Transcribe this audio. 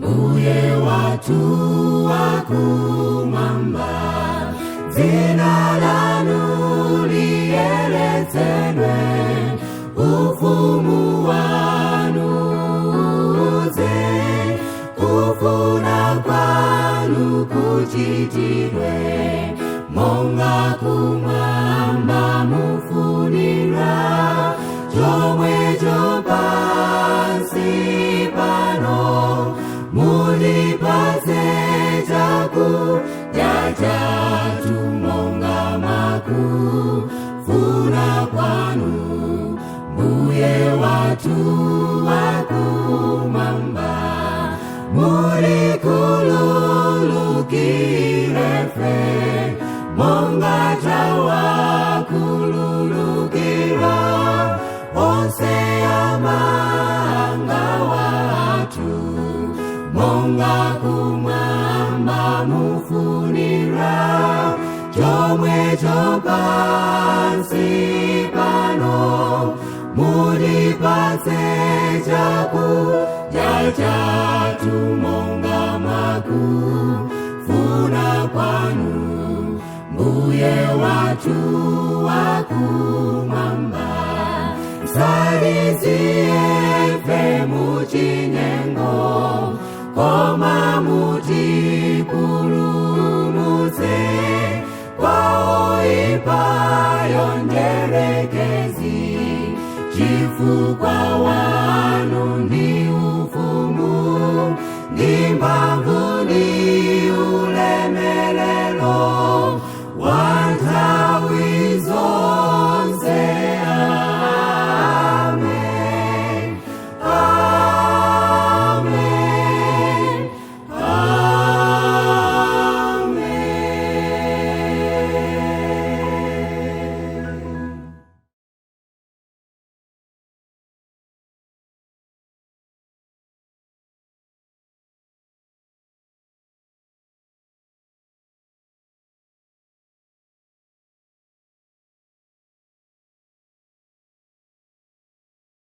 Mbuye watu wakumwamba, dzina lanu liyeretsedwe, ufumu wanu udze, kufuna kwanu kuchitidwe, monga kumwamba mufunira, chomwecho pansi pano, mulipatse chakudya chathu monga mwakufuna kwanu. Mbuye watu wakumwamba, mutikhululukire ife, monga tawakhululukira onse amanga wathu, monga kumwamba mufunira, chomwecho pansi pano, mulipatse chakudya chathu monga mwakufuna kwanu. Mbuye watu wakumwamba, musatisiye ife muchinyengo, koma mutipulumutse kwa oyipayo njerekezi, chifukwa wanu ndi ufumu ndi mphamvu